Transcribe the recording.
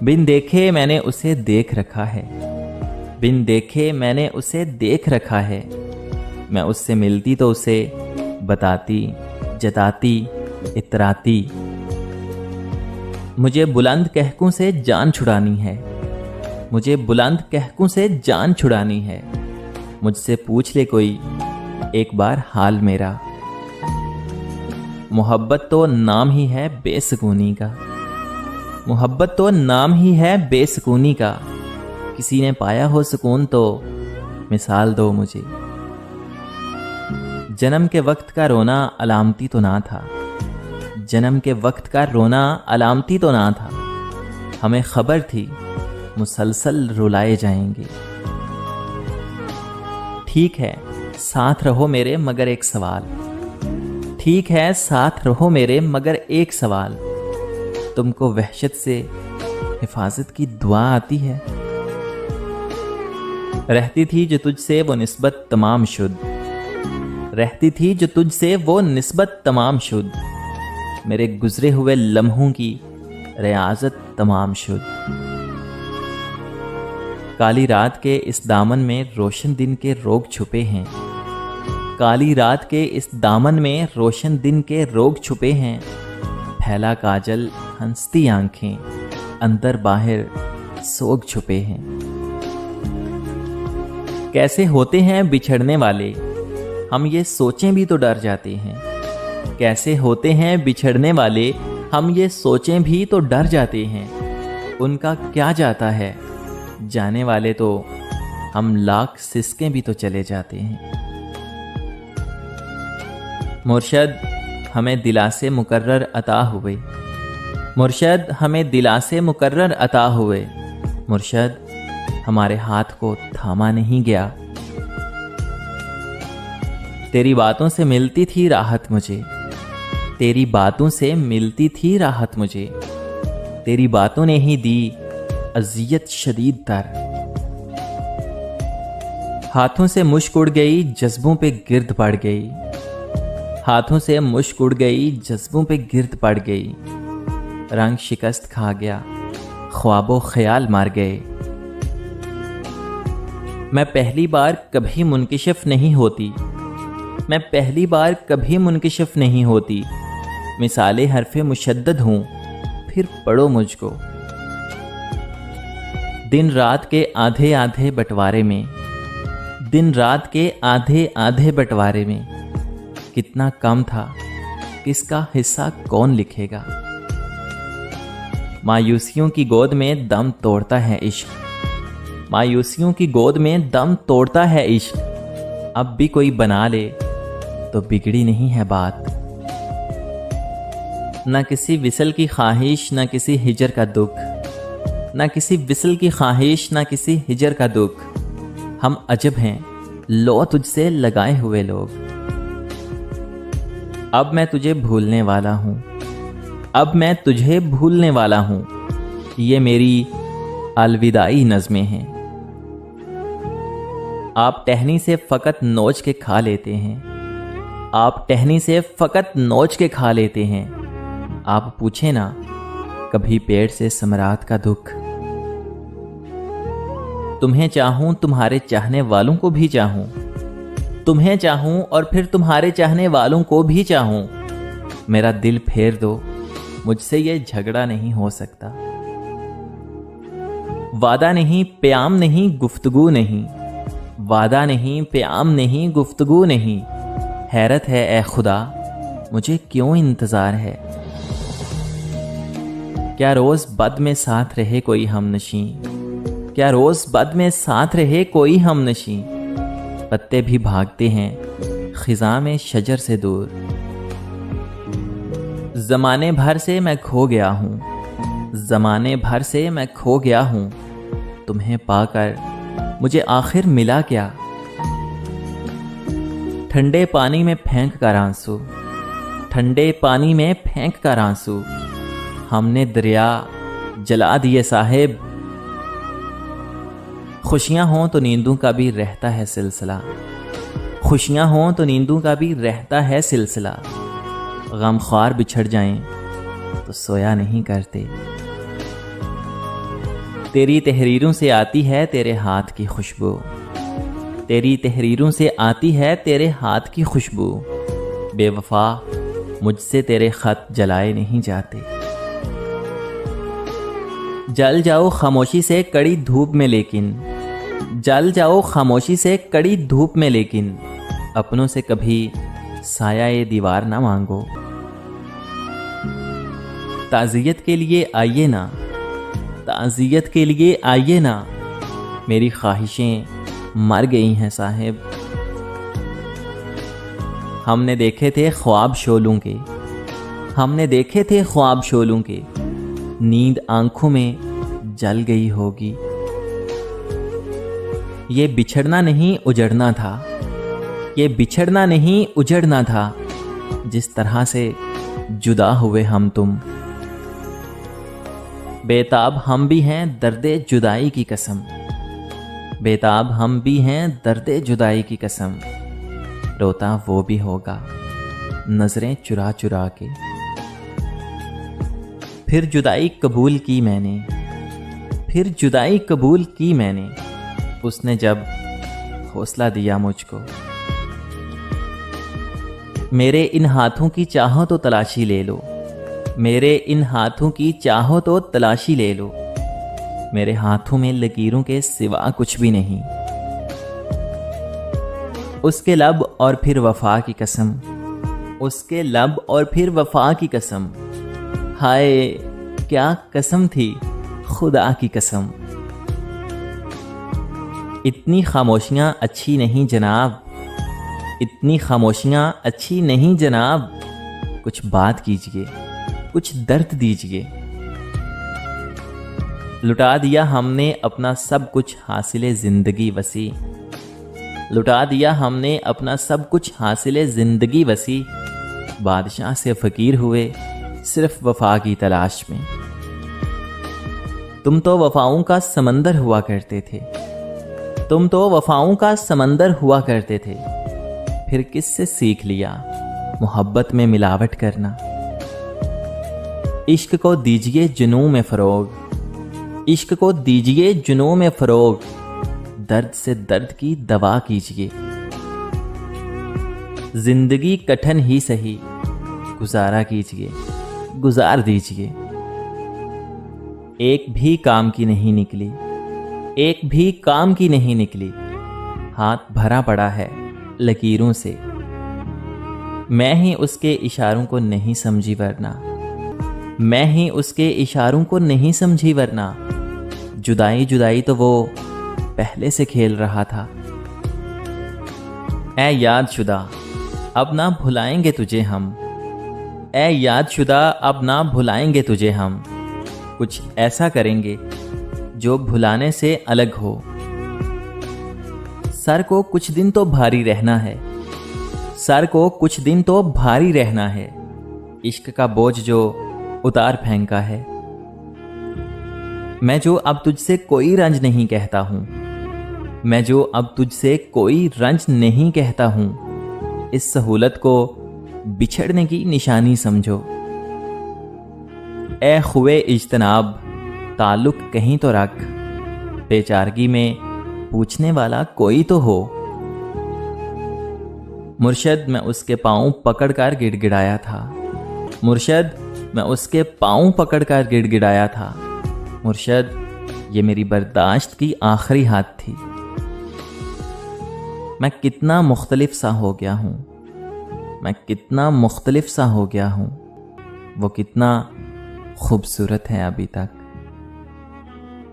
बिन देखे मैंने उसे देख रखा है, बिन देखे मैंने उसे देख रखा है। मैं उससे मिलती तो उसे बताती, जताती, इतराती। मुझे बुलंद कहकों से जान छुड़ानी है, मुझे बुलंद कहकों से जान छुड़ानी है। मुझसे पूछ ले कोई एक बार हाल मेरा। मोहब्बत तो नाम ही है बेसुकूनी का, मोहब्बत तो नाम ही है बेसुकूनी का। किसी ने पाया हो सुकून तो मिसाल दो मुझे। जन्म के वक्त का रोना अलामती तो ना था, जन्म के वक्त का रोना अलामती तो ना था। हमें खबर थी मुसलसल रुलाए जाएंगे। ठीक है साथ रहो मेरे मगर एक सवाल, ठीक है साथ रहो मेरे मगर एक सवाल। तुमको वहशत से हिफाजत की दुआ आती है? रहती थी जो तुझसे वो निस्बत तमाम शुद्ध, रहती थी जो तुझसे वो निस्बत तमाम शुद्ध। मेरे गुजरे हुए लम्हों की रियाजत तमाम शुद्ध। काली रात के इस दामन में रोशन दिन के रोग छुपे हैं, काली रात के इस दामन में रोशन दिन के रोग छुपे हैं। फैला काजल हंसती आंखें, अंदर बाहर सोग छुपे हैं। कैसे होते हैं बिछड़ने वाले, हम ये सोचें भी तो डर जाते हैं। कैसे होते हैं बिछड़ने वाले, हम ये सोचें भी तो डर जाते हैं। उनका क्या जाता है जाने वाले तो हम लाख सिसकें भी तो चले जाते हैं। मुर्शद हमें दिलासे मुकर्रर अता हुए, मुर्शद हमें दिलासे मुकर्रर अता हुए। मुर्शद हमारे हाथ को थामा नहीं गया। तेरी बातों से मिलती थी राहत मुझे, तेरी बातों से मिलती थी राहत मुझे। तेरी बातों ने ही दी अज़ियत शदीद तर। हाथों से मुश्क उड़ गई जज्बों पे गिर्द पड़ गई, हाथों से मुश्क उड़ गई जज्बों पे गिर्द पड़ गई। रंग शिकस्त खा गया ख्वाबो ख्याल मार गए। मैं पहली बार कभी मुनकिशिफ नहीं होती, मैं पहली बार कभी मुनकिशिफ नहीं होती। मिसाले हरफे मुशद्दद हूं फिर पढ़ो मुझको। दिन रात के आधे आधे बंटवारे में, दिन रात के आधे आधे बंटवारे में कितना कम था, किसका हिस्सा कौन लिखेगा। मायूसियों की गोद में दम तोड़ता है इश्क, मायूसियों की गोद में दम तोड़ता है इश्क। अब भी कोई बना ले तो बिगड़ी नहीं है बात। न किसी विसल की ख्वाहिश न किसी हिजर का दुख, न किसी विसल की ख्वाहिश न किसी हिजर का दुख। हम अजब हैं लो तुझसे लगाए हुए लोग। अब मैं तुझे भूलने वाला हूं, अब मैं तुझे भूलने वाला हूं। ये मेरी अलविदाई नज़में हैं। आप टहनी से फ़कत नोच के खा लेते हैं, आप टहनी से फ़कत नोच के खा लेते हैं। आप पूछे ना कभी पेड़ से समरात का दुख। तुम्हें चाहूं तुम्हारे चाहने वालों को भी चाहूं, तुम्हें चाहूं और फिर तुम्हारे चाहने वालों को भी चाहूं। मेरा दिल फेर दो, मुझसे ये झगड़ा नहीं हो सकता। वादा नहीं प्याम नहीं गुफ्तगू नहीं, वादा नहीं प्याम नहीं गुफ्तगू नहीं। हैरत है ए खुदा मुझे क्यों इंतजार है। क्या रोज बद में साथ रहे कोई हमनशी, क्या रोज बद में साथ रहे कोई हमनशी। पत्ते भी भागते हैं खिज़ां में शजर से दूर। ज़माने भर से मैं खो गया हूँ, ज़माने भर से मैं खो गया हूँ। तुम्हें पाकर मुझे आखिर मिला क्या। ठंडे पानी में फेंक कर आंसू, ठंडे पानी में फेंक कर आंसू। हमने दरिया जला दिए साहिब। खुशियां हों तो नींदों का भी रहता है सिलसिला, खुशियां हों तो नींदों का भी रहता है सिलसिला। गमख्वार बिछड़ जाएं तो सोया नहीं करते। تیری تحریروں سے آتی ہے تیرے ہاتھ کی خوشبو، تیری تحریروں سے آتی ہے تیرے ہاتھ کی خوشبو، بے وفا مجھ سے تیرے خط جلائے نہیں جاتے۔ جل جاؤ خاموشی سے کڑی دھوپ میں لیکن، جل جاؤ خاموشی سے کڑی دھوپ میں لیکن، اپنوں سے کبھی سایہ دیوار نہ مانگو۔ تعزیت کے لیے آئیے نا، تعزیت کے لیے آئیے نا، میری خواہشیں مر گئی ہیں صاحب۔ ہم نے دیکھے تھے خواب شعلوں کے، ہم نے دیکھے تھے خواب شعلوں کے، نیند آنکھوں میں جل گئی ہوگی۔ یہ بچھڑنا نہیں اجڑنا تھا، یہ بچھڑنا نہیں اجڑنا تھا، جس طرح سے جدا ہوئے ہم تم۔ بےتاب ہم بھی ہیں درد جدائی کی قسم، بےتاب ہم بھی ہیں درد جدائی کی قسم، روتا وہ بھی ہوگا نظریں چرا چرا کے۔ پھر جدائی قبول کی میں نے، پھر جدائی قبول کی میں نے، اس نے جب حوصلہ دیا مجھ کو۔ میرے ان ہاتھوں کی چاہو تو تلاشی لے لو، میرے ان ہاتھوں کی چاہو تو تلاشی لے لو، میرے ہاتھوں میں لکیروں کے سوا کچھ بھی نہیں۔ اس کے لب اور پھر وفا کی قسم، اس کے لب اور پھر وفا کی قسم، ہائے کیا قسم تھی خدا کی قسم۔ اتنی خاموشیاں اچھی نہیں جناب، اتنی خاموشیاں اچھی نہیں جناب، کچھ بات کیجئے، کچھ درد دیجئے۔ لٹا دیا ہم نے اپنا سب کچھ حاصل زندگی وسیع، لٹا دیا ہم نے اپنا سب کچھ حاصل زندگی وسیع، بادشاہ سے فقیر ہوئے صرف وفا کی تلاش میں۔ تم تو وفاؤں کا سمندر ہوا کرتے تھے، تم تو وفاؤں کا سمندر ہوا کرتے تھے، پھر کس سے سیکھ لیا محبت میں ملاوٹ کرنا۔ عشق کو دیجئے جنوں میں فروغ، عشق کو دیجئے جنوں میں فروغ، درد سے درد کی دوا کیجئے۔ زندگی کٹھن ہی سہی گزارا کیجئے، گزار دیجئے۔ ایک بھی کام کی نہیں نکلی، ایک بھی کام کی نہیں نکلی، ہاتھ بھرا پڑا ہے لکیروں سے۔ میں ہی اس کے اشاروں کو نہیں سمجھی ورنہ، میں ہی اس کے اشاروں کو نہیں سمجھی ورنہ، جدائی جدائی تو وہ پہلے سے کھیل رہا تھا۔ اے یاد شدہ اب نہ بھلائیں گے تجھے ہم، اے یاد شدہ اب نہ بھلائیں گے تجھے ہم، کچھ ایسا کریں گے جو بھلانے سے الگ ہو۔ سر کو کچھ دن تو بھاری رہنا ہے، سر کو کچھ دن تو بھاری رہنا ہے، عشق کا بوجھ جو اتار پھینکا ہے۔ میں جو اب تجھ سے کوئی رنج نہیں کہتا ہوں، میں جو اب تجھ سے کوئی رنج نہیں کہتا ہوں، اس سہولت کو بچھڑنے کی نشانی سمجھو۔ اے خوے اجتناب تعلق کہیں تو رکھ، بیچارگی میں پوچھنے والا کوئی تو ہو۔ مرشد میں اس کے پاؤں پکڑ کر گڑ گڑایا تھا، مرشد میں اس کے پاؤں پکڑ کر گڑ گڑایا تھا، مرشد یہ میری برداشت کی آخری حد تھی۔ میں کتنا مختلف سا ہو گیا ہوں، میں کتنا مختلف سا ہو گیا ہوں، وہ کتنا خوبصورت ہے ابھی تک۔